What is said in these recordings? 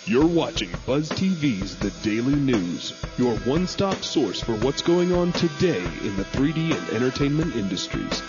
You're watching BuzzTV's The Daily News, your one-stop source for what's going on today in the 3D and entertainment industries.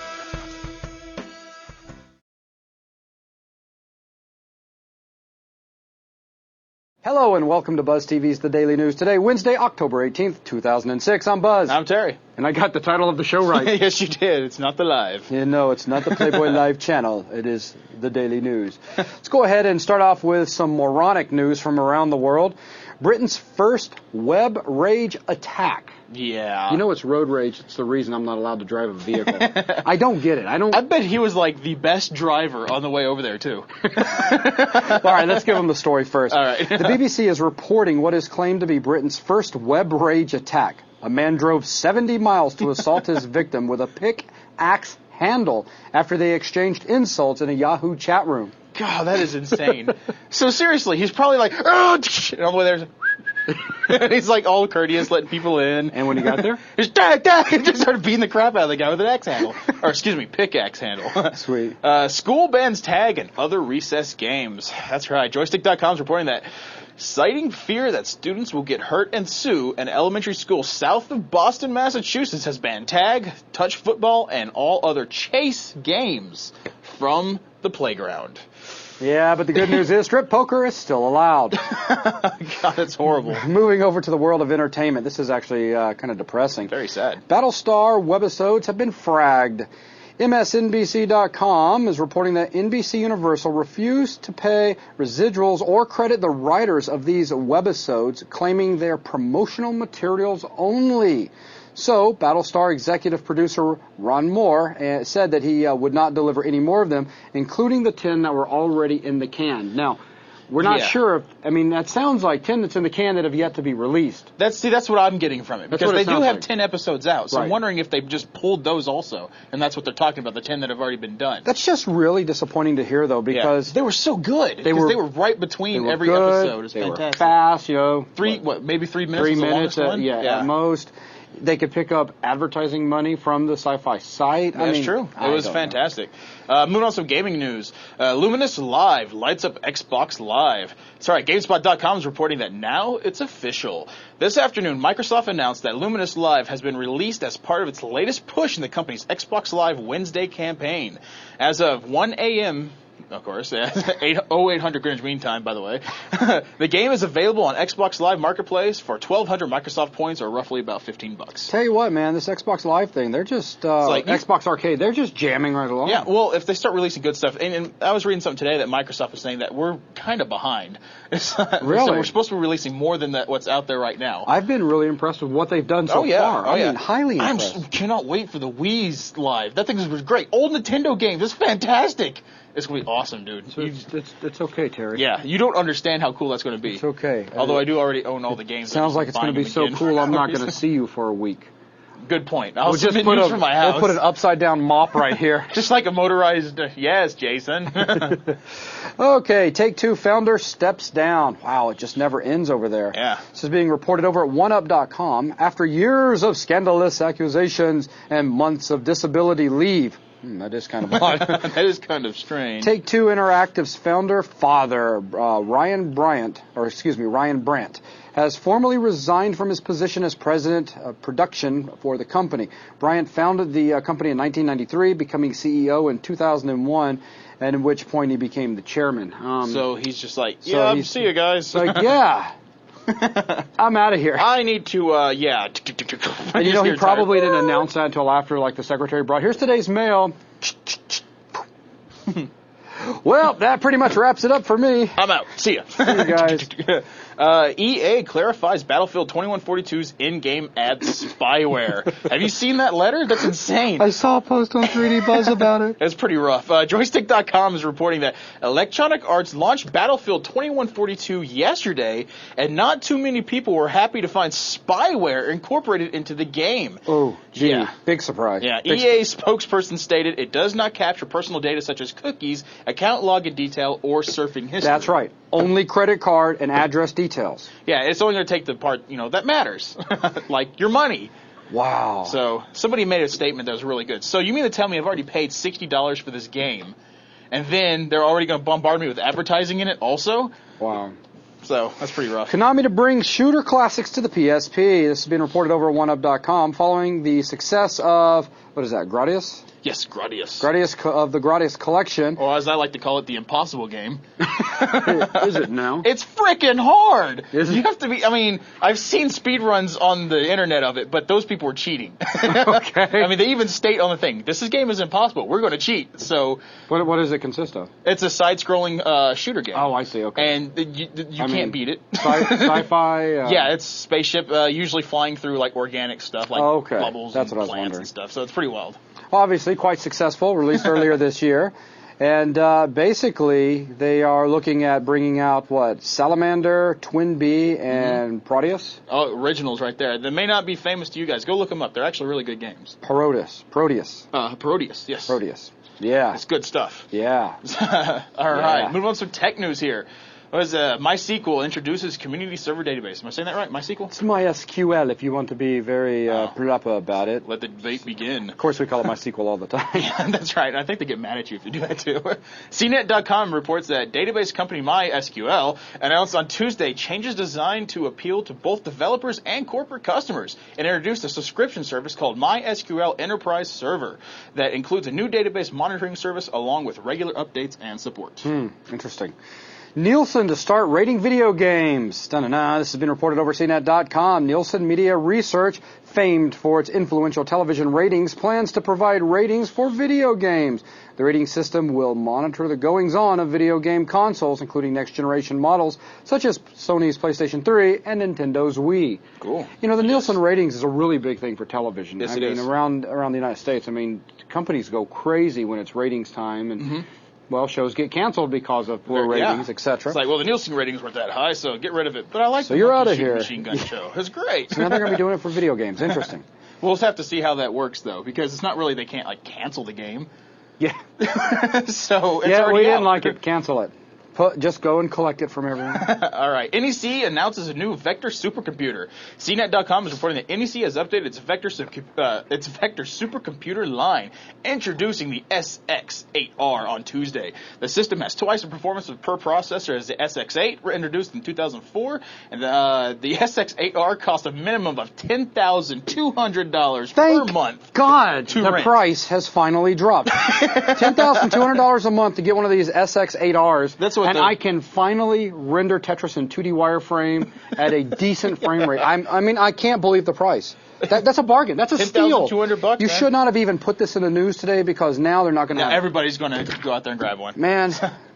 Hello and welcome to BuzzTV's The Daily News. Today, Wednesday, October 18th, 2006. I'm Buzz. I'm Terry. And I got the title of the show right. Yes, you did. It's not the live. You know, it's not the Playboy Live channel. It is The Daily News. Let's go ahead and start off with some moronic news from around the world. Britain's first web rage attack. Yeah. You know it's road rage. It's the reason I'm not allowed to drive a vehicle. I don't get it. I bet he was like the best driver on the way over there, too. All right, let's give him the story first. All right. The BBC is reporting what is claimed to be Britain's first web rage attack. A man drove 70 miles to assault his victim with a pickaxe handle after they exchanged insults in a Yahoo chat room. God, that is insane. So seriously, he's probably like, oh, and all the way there. And he's like all courteous, letting people in. And when he got there? He's he just started beating the crap out of the guy with an axe handle. Or, excuse me, pickaxe handle. Sweet. School bans tag and other recess games. That's right. Joystick.com is reporting that, citing fear that students will get hurt and sue, an elementary school south of Boston, Massachusetts has banned tag, touch football, and all other chase games from the playground. Yeah, but the good news is strip poker is still allowed. God, that's horrible. Moving over to the world of entertainment. This is actually kind of depressing. Very sad. Battlestar webisodes have been fragged. MSNBC.com is reporting that NBC Universal refused to pay residuals or credit the writers of these webisodes, claiming they're promotional materials only. So, Battlestar executive producer Ron Moore said that he would not deliver any more of them, including the 10 that were already in the can. Now, we're not sure if, that sounds like 10 that's in the can that have yet to be released. That's what I'm getting from it. Because they do have 10 episodes out, so right. I'm wondering if they've just pulled those also, and that's what they're talking about, the 10 that have already been done. That's just really disappointing to hear, though, because... They were so good. They were right between every episode. It's fantastic. They were fast, maybe 3 minutes 3 was the minutes, longest one? At most. They could pick up advertising money from the sci-fi site. That's true. It was fantastic. Moving on to some gaming news. Luminous Live lights up Xbox Live. Sorry, GameSpot.com is reporting that now it's official. This afternoon, Microsoft announced that Luminous Live has been released as part of its latest push in the company's Xbox Live Wednesday campaign. As of 1 a.m., of course, 0800 Greenwich Mean Time, by the way. The game is available on Xbox Live Marketplace for 1,200 Microsoft points, or roughly about $15. Tell you what, man, this Xbox Live thing, they're just, Xbox Arcade, they're just jamming right along. Yeah, well, if they start releasing good stuff, and I was reading something today that Microsoft was saying that we're kind of behind. Really? So we're supposed to be releasing more than what's out there right now. I've been really impressed with what they've done so far. I mean, highly impressed. I cannot wait for the Wii's Live. That thing was great. Old Nintendo games. It's fantastic. It's going to be awesome, dude. So it's okay, Terry. Yeah, you don't understand how cool that's going to be. It's okay. Although I do already own all the games. Sounds like it's going to be so cool I'm not going to see you for a week. Good point. I'll just put it from my house. We'll put an upside-down mop right here. Just like a motorized, yes, Jason. Okay, Take-Two founder steps down. Wow, it just never ends over there. Yeah. This is being reported over at OneUp.com. After years of scandalous accusations and months of disability leave. That is kind of odd. That is kind of strange. Take-Two Interactive's founder, Ryan Brandt, has formally resigned from his position as president of production for the company. Bryant founded the company in 1993, becoming CEO in 2001, and at which point he became the chairman. So he's just like, see you guys. Like, yeah. I'm out of here. I need to, And he probably didn't announce that until after, the secretary brought, here's today's mail. Well, that pretty much wraps it up for me. I'm out. See ya. See you guys. EA clarifies Battlefield 2142's in-game ad spyware. Have you seen that letter? That's insane. I saw a post on 3D Buzz about it. It's pretty rough. Joystick.com is reporting that Electronic Arts launched Battlefield 2142 yesterday, and not too many people were happy to find spyware incorporated into the game. Oh, gee. Yeah. Big surprise. Yeah. EA spokesperson stated it does not capture personal data such as cookies, account login detail, or surfing history. That's right. Only credit card and address details. Yeah, it's only going to take the part, that matters. Like your money. Wow. So somebody made a statement that was really good. So you mean to tell me I've already paid $60 for this game, and then they're already going to bombard me with advertising in it also? Wow. So that's pretty rough. Konami to bring shooter classics to the PSP. This has been reported over at OneUp.com following the success of, what is that, Gradius? Yes, Gradius. Of the Gradius collection. Or as I like to call it, the impossible game. Is it now? It's freaking hard. Is it? You have to be, I mean, I've seen speedruns on the internet of it, but those people were cheating. Okay. I mean, they even state on the thing, this game is impossible. We're going to cheat. So What does it consist of? it's a side-scrolling shooter game. Oh, I see. Okay. And you can't beat it. Sci-fi? Yeah, it's spaceship, usually flying through like organic stuff, like bubbles That's and what I was plants wondering. and stuff. So it's pretty wild. Obviously, quite successful. Released earlier this year. And basically, they are looking at bringing out, Salamander, Twin Bee, and Proteus? Oh, originals right there. They may not be famous to you guys. Go look them up. They're actually really good games. Proteus. Proteus, yes. Proteus. Yeah. It's good stuff. Yeah. All right, moving on to some tech news here. MySQL introduces community server database. Am I saying that right? MySQL? It's MySQL if you want to be very proper about it. Let the debate begin. Of course, we call it MySQL all the time. Yeah, that's right. I think they get mad at you if you do that too. CNET.com reports that database company MySQL announced on Tuesday changes designed to appeal to both developers and corporate customers and introduced a subscription service called MySQL Enterprise Server that includes a new database monitoring service along with regular updates and support. Interesting. Nielsen to start rating video games. Dun-dun-dun. This has been reported over CNET.com. Nielsen Media Research, famed for its influential television ratings, plans to provide ratings for video games. The rating system will monitor the goings-on of video game consoles, including next-generation models such as Sony's PlayStation 3 and Nintendo's Wii. Cool. You know, the Nielsen ratings is a really big thing for television. Yes, I mean, is. around the United States, I mean, companies go crazy when it's ratings time, and well, shows get canceled because of poor ratings, etc. It's like, well, the Nielsen ratings weren't that high, so get rid of it. But I like So the you're Monkey outta Shoot here. Machine Gun show. It's great. So now they're going to be doing it for video games. Interesting. We'll just have to see how that works, though, because it's not really they can't like cancel the game. Yeah. So it's Yeah, already we didn't out. like it. Cancel it. Just go and collect it from everyone. All right. NEC announces a new vector supercomputer. CNET.com is reporting that NEC has updated its vector supercomputer line, introducing the SX8R on Tuesday. The system has twice the performance per processor as the SX8, introduced in 2004, and the SX8R costs a minimum of $10,200 per month. God, to the rent. price has finally dropped. $10,200 a month to get one of these SX8Rs. That's what and I can finally render Tetris in 2D wireframe at a decent frame rate. I mean, I can't believe the price. That's a bargain. That's a steal. $10,200, You man. should not have even put this in the news today because now they're not going to Now have everybody's going to go out there and grab one. Man.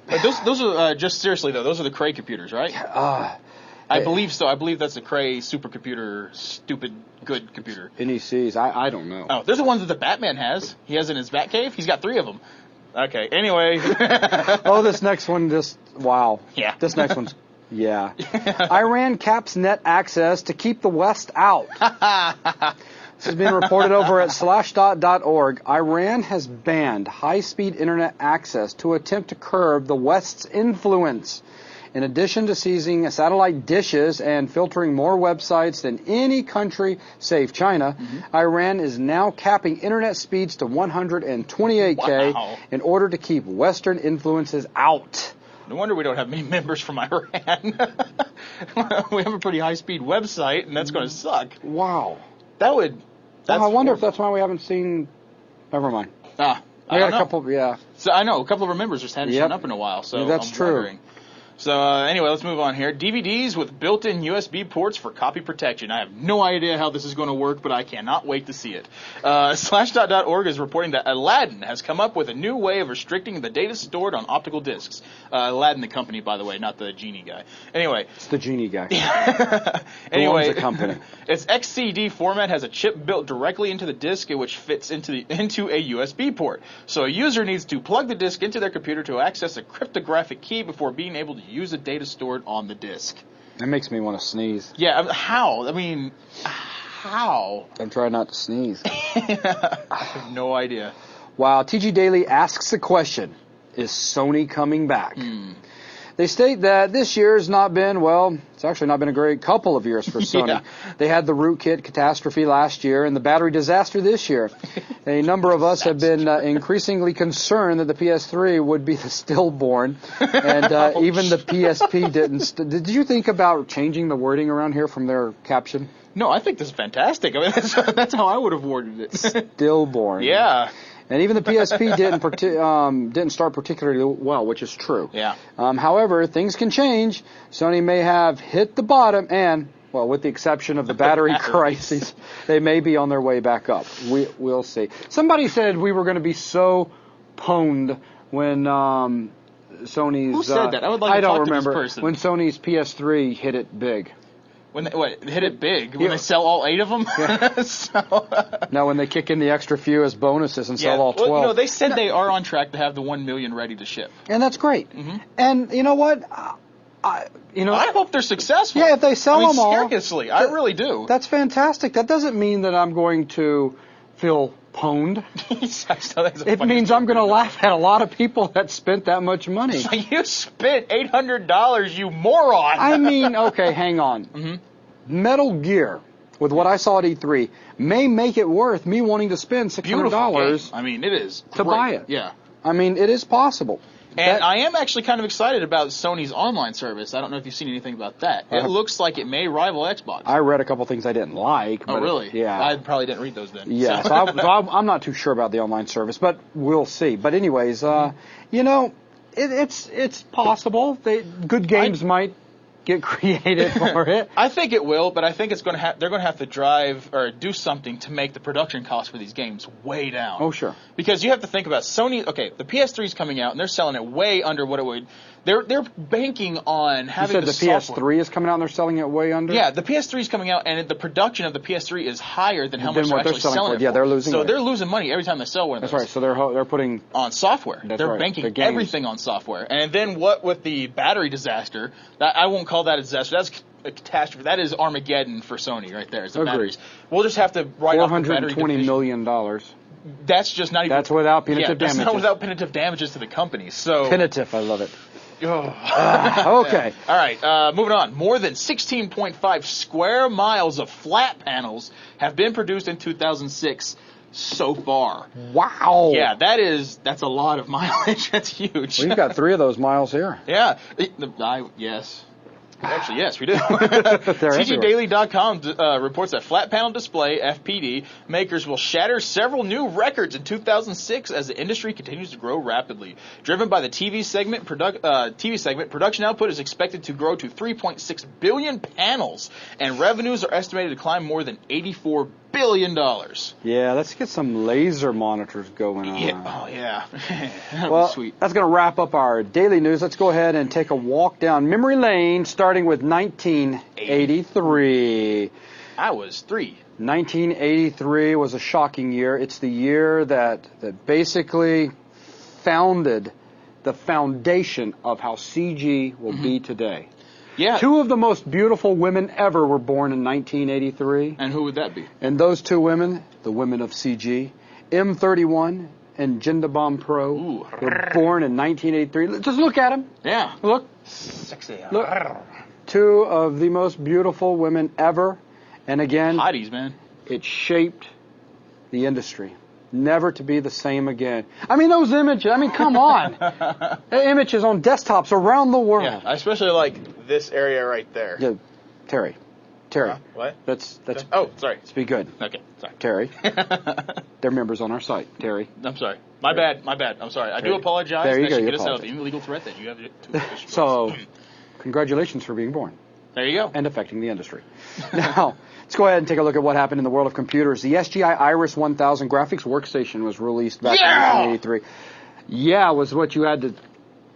But those are, just seriously, though, those are the Cray computers, right? I believe so. I believe that's the Cray supercomputer, stupid, good computer. NECs, I don't know. Oh, there's the ones that the Batman has. He has in his Batcave. He's got 3 of them. Okay, anyway. Oh, this next one, wow. Yeah. This next one's, yeah. Iran caps net access to keep the West out. This has been reported over at slashdot.org. Iran has banned high-speed internet access to attempt to curb the West's influence. In addition to seizing satellite dishes and filtering more websites than any country, save China, Iran is now capping internet speeds to 128K Wow. in order to keep Western influences out. No wonder we don't have many members from Iran. We have a pretty high-speed website, and that's going to suck. Wow. That would... I wonder if that's why we haven't seen... Never mind. I I got don't a know. couple, yeah. So I know a couple of our members just hadn't shown up in a while, so That's I'm true. wondering. So anyway, let's move on here. DVDs with built-in USB ports for copy protection. I have no idea how this is going to work, but I cannot wait to see it. Slashdot.org is reporting that Aladdin has come up with a new way of restricting the data stored on optical discs. Aladdin, the company, by the way, not the genie guy. Anyway. It's the genie guy. Anyway, Owns the company. Its XCD format has a chip built directly into the disk, which fits into a USB port. So a user needs to plug the disk into their computer to access a cryptographic key before being able to use the data stored on the disk. That makes me want to sneeze. Yeah, how? I mean, how? I'm trying not to sneeze. I have no idea. Wow, TG Daily asks the question, is Sony coming back? They state that this year has not been, well, it's actually not been a great couple of years for Sony. Yeah. They had the rootkit catastrophe last year and the battery disaster this year. A number of us have been increasingly concerned that the PS3 would be the stillborn, and even the PSP didn't. Did you think about changing the wording around here from their caption? No, I think this is fantastic. I mean, that's how I would have worded it. Stillborn. Yeah. And even the PSP didn't start particularly well, which is true. Yeah. However, things can change. Sony may have hit the bottom, and, well, with the exception of the battery crisis, they may be on their way back up. We'll see. Somebody said we were going to be so pwned when Sony's... Who said that? I would like to talk to this person. When Sony's PS3 hit it big. When they hit it big? When they sell all 8 of them? Yeah. No, when they kick in the extra few as bonuses and sell all 12. Well, you know, they said they are on track to have the 1 million ready to ship. And that's great. Mm-hmm. And you know what? I hope they're successful. Yeah, if they sell them all. Seriously, I really do. That's fantastic. That doesn't mean that I'm going to feel pwned. It means I'm going to laugh at a lot of people that spent that much money. You spent $800, you moron. I mean, okay, hang on. Mm-hmm. Metal Gear, with what I saw at E3, may make it worth me wanting to spend $600. I mean, it is to buy it. Yeah. I mean, it is possible. And I am actually kind of excited about Sony's online service. I don't know if you've seen anything about that. It looks like it may rival Xbox. I read a couple things I didn't like. Oh, really? Yeah. I probably didn't read those then. Yeah, so I'm not too sure about the online service, but we'll see. But anyways, you know, it's possible. Good games might get created for it. I think it will, but I think they're going to have to drive or do something to make the production costs for these games way down. Oh, sure. Because you have to think about Sony. Okay, the PS3 is coming out and they're selling it way under what it would. They're banking on having the PS3 is coming out and they're selling it way under? Yeah, the PS3 is coming out and the production of the PS3 is higher than how much they're actually selling it for. Yeah, they're losing So they're losing money every time they sell one of those. That's right. So they're putting on software. They're banking everything on software. And then what with the battery disaster? I won't call that a disaster. That's a catastrophe. That is Armageddon for Sony right there. Is the batteries. We'll just have to write off the battery division. $420 million. That's just not even. That's without punitive damages. That's not without punitive damages to the company. So punitive, I love it. Okay. All right. Moving on. More than 16.5 square miles of flat panels have been produced in 2006 so far. Wow. Yeah, that's a lot of mileage. That's huge. Well, you've got 3 of those miles here. Yeah. Yes. Actually, yes, we do. CGDaily.com reports that flat panel display, FPD, makers will shatter several new records in 2006 as the industry continues to grow rapidly. Driven by the TV segment, production output is expected to grow to 3.6 billion panels, and revenues are estimated to climb more than $84 billion. Yeah, let's get some laser monitors going on. Yeah. Oh, yeah. Well, sweet. That's going to wrap up our daily news. Let's go ahead and take a walk down memory lane, starting with 1983. I was 3. 1983 was a shocking year. It's the year that basically founded the foundation of how CG will be today. Yeah. 2 of the most beautiful women ever were born in 1983. And who would that be? And those 2 women, the women of CG, M31 and Jindabom Pro, were born in 1983. Just look at them. Yeah. Look. Sexy. Look. 2 of the most beautiful women ever. And again, hotties, man. It shaped the industry. Never to be the same again. I mean, those images, come on. Images on desktops around the world. Yeah, I especially like this area right there. Yeah, Terry. What? That's. Oh, sorry. Let's be good. Okay, sorry. Terry. They're members on our site, Terry. I'm sorry. My bad. I'm sorry. I do apologize. There you go. That should You get us out of apologize. the illegal threat that you have to So, congratulations for being born. There you go. And affecting the industry. Now, let's go ahead and take a look at what happened in the world of computers. The SGI Iris 1000 graphics workstation was released back in 1983. Yeah, was what you had to...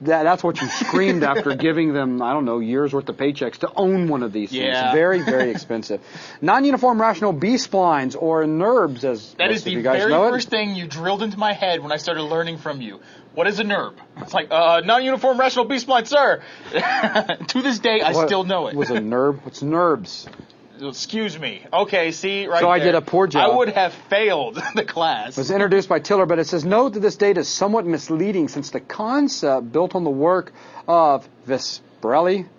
That's what you screamed after giving them, I don't know, years' worth of paychecks to own one of these things. Yeah. Very, very expensive. Non-uniform rational B-splines, or NURBs, as that most is of the you guys very know first thing you drilled into my head when I started learning from you. What is a NURB? It's like, non-uniform rational B-spline, sir. To this day, I still know it. Was a NURB? What's NURBs? Excuse me. Okay, see, right So I did a poor job. I would have failed the class. It was introduced by Tiller, but it says, note that this date is somewhat misleading since the concept built on the work of Vesprelli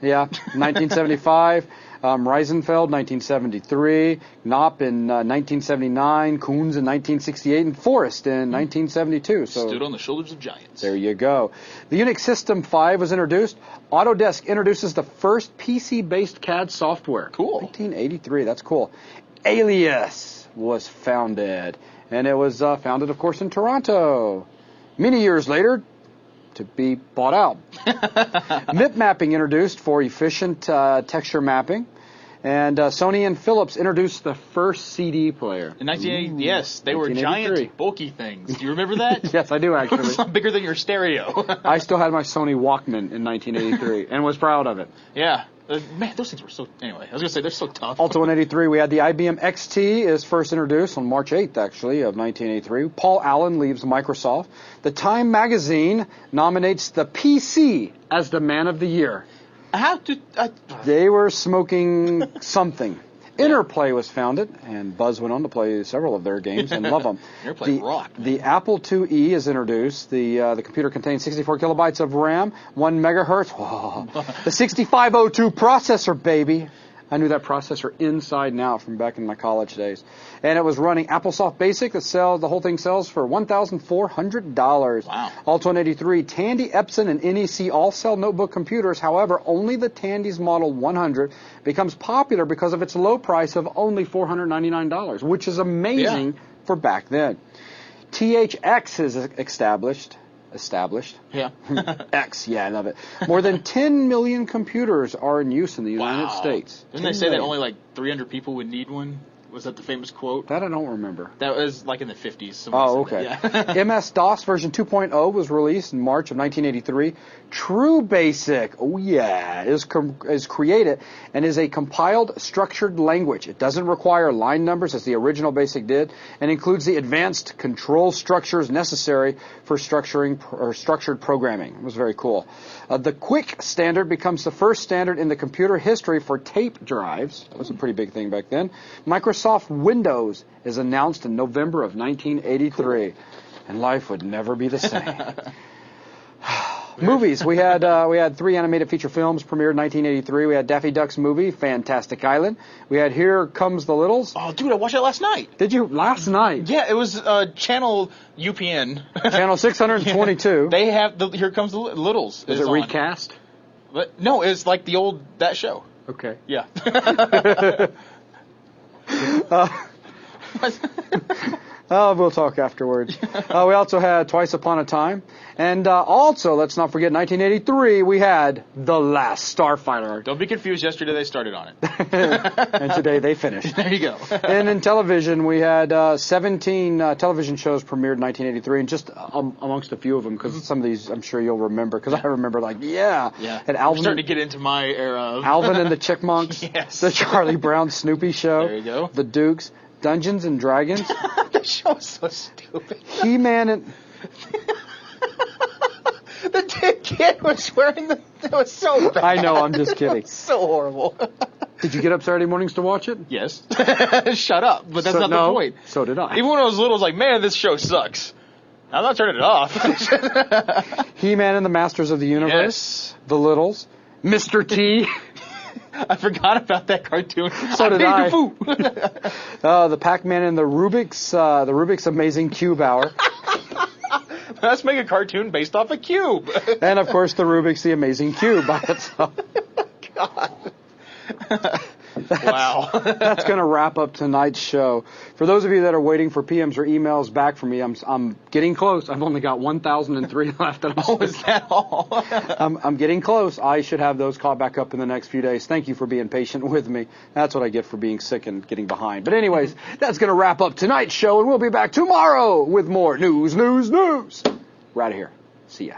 Yeah, 1975. Reisenfeld, 1973. Knopp in 1979. Coons in 1968. And Forrest in 1972. So stood on the shoulders of giants. there you go. The Unix System 5 was introduced. Autodesk introduces the first PC-based CAD software. Cool. 1983. That's cool. Alias was founded. And it was founded, of course, in Toronto. Many years later, to be bought out. MIP mapping introduced for efficient texture mapping. And Sony and Philips introduced the first CD player. In 1980, yes, they were giant, bulky things. Do you remember that? Yes, I do, actually. Bigger than your stereo. I still had my Sony Walkman in 1983 and was proud of it. Yeah. Man, those things were so... Anyway, I was going to say, they're so tough. Also in 83, we had the IBM XT is first introduced on March 8th, actually, of 1983. Paul Allen leaves Microsoft. The Time magazine nominates the PC as the Man of the Year. They were smoking something. Interplay was founded, and Buzz went on to play several of their games and love them. Interplay rocked. The Apple IIe is introduced. The computer contains 64 kilobytes of RAM, 1 megahertz. Whoa. The 6502 processor, baby. I knew that processor inside and out from back in my college days. And it was running AppleSoft Basic. The whole thing sells for $1,400. Wow. Also in 83, Tandy, Epson, and NEC all sell notebook computers. However, only the Tandy's Model 100 becomes popular because of its low price of only $499, which is amazing for back then. THX is established. Yeah. X, yeah, I love it. More than 10 million computers are in use in the United States. Didn't they say that only like 300 people would need one? Was that the famous quote? That I don't remember. That was like in the 50s. Oh, okay. Yeah. MS-DOS version 2.0 was released in March of 1983. True Basic, oh yeah, is created and is a compiled structured language. It doesn't require line numbers as the original Basic did, and includes the advanced control structures necessary for structured programming. It was very cool. The Quick standard becomes the first standard in the computer history for tape drives. That was a pretty big thing back then. Microsoft Windows is announced in November of 1983, cool. And life would never be the same. Movies. We had 3 animated feature films premiered in 1983. We had Daffy Duck's movie, Fantastic Island. We had Here Comes the Littles. Oh, dude, I watched that last night. Did you? Last night? Yeah, it was channel UPN. Channel 622. They have the Here Comes the Littles. Is it recast? But, no, it's like the old, that show. Okay. Yeah. We'll talk afterwards. We also had Twice Upon a Time. And also, let's not forget, 1983, we had The Last Starfighter. Don't be confused. Yesterday they started on it. And today they finished. There you go. And in television, we had 17 television shows premiered in 1983, and just amongst a few of them, because some of these I'm sure you'll remember, because I remember, Yeah. And Alvin, I'm starting to get into my era of... Alvin and the Chipmunks. Yes. The Charlie Brown Snoopy Show. There you go. The Dukes. Dungeons and Dragons. The show is so stupid. He-Man and... The kid was wearing the... It was so bad. I know, I'm just kidding. It was so horrible. Did you get up Saturday mornings to watch it? Yes. Shut up. But that's not the point. So did I. Even when I was little, I was like, man, this show sucks. I'm not turning it off. He-Man and the Masters of the Universe. Yes. The Littles. Mr. T. I forgot about that cartoon. So did I. The Pac-Man and the Rubik's Amazing Cube Hour. Let's make a cartoon based off a cube. And, of course, the Rubik's The Amazing Cube by itself. God. Wow. That's going to wrap up tonight's show. For those of you that are waiting for PMs or emails back from me, I'm getting close. I've only got 1,003 left. Oh, is that all? I'm getting close. I should have those caught back up in the next few days. Thank you for being patient with me. That's what I get for being sick and getting behind. But anyways, that's going to wrap up tonight's show, and we'll be back tomorrow with more news. Right here. See ya.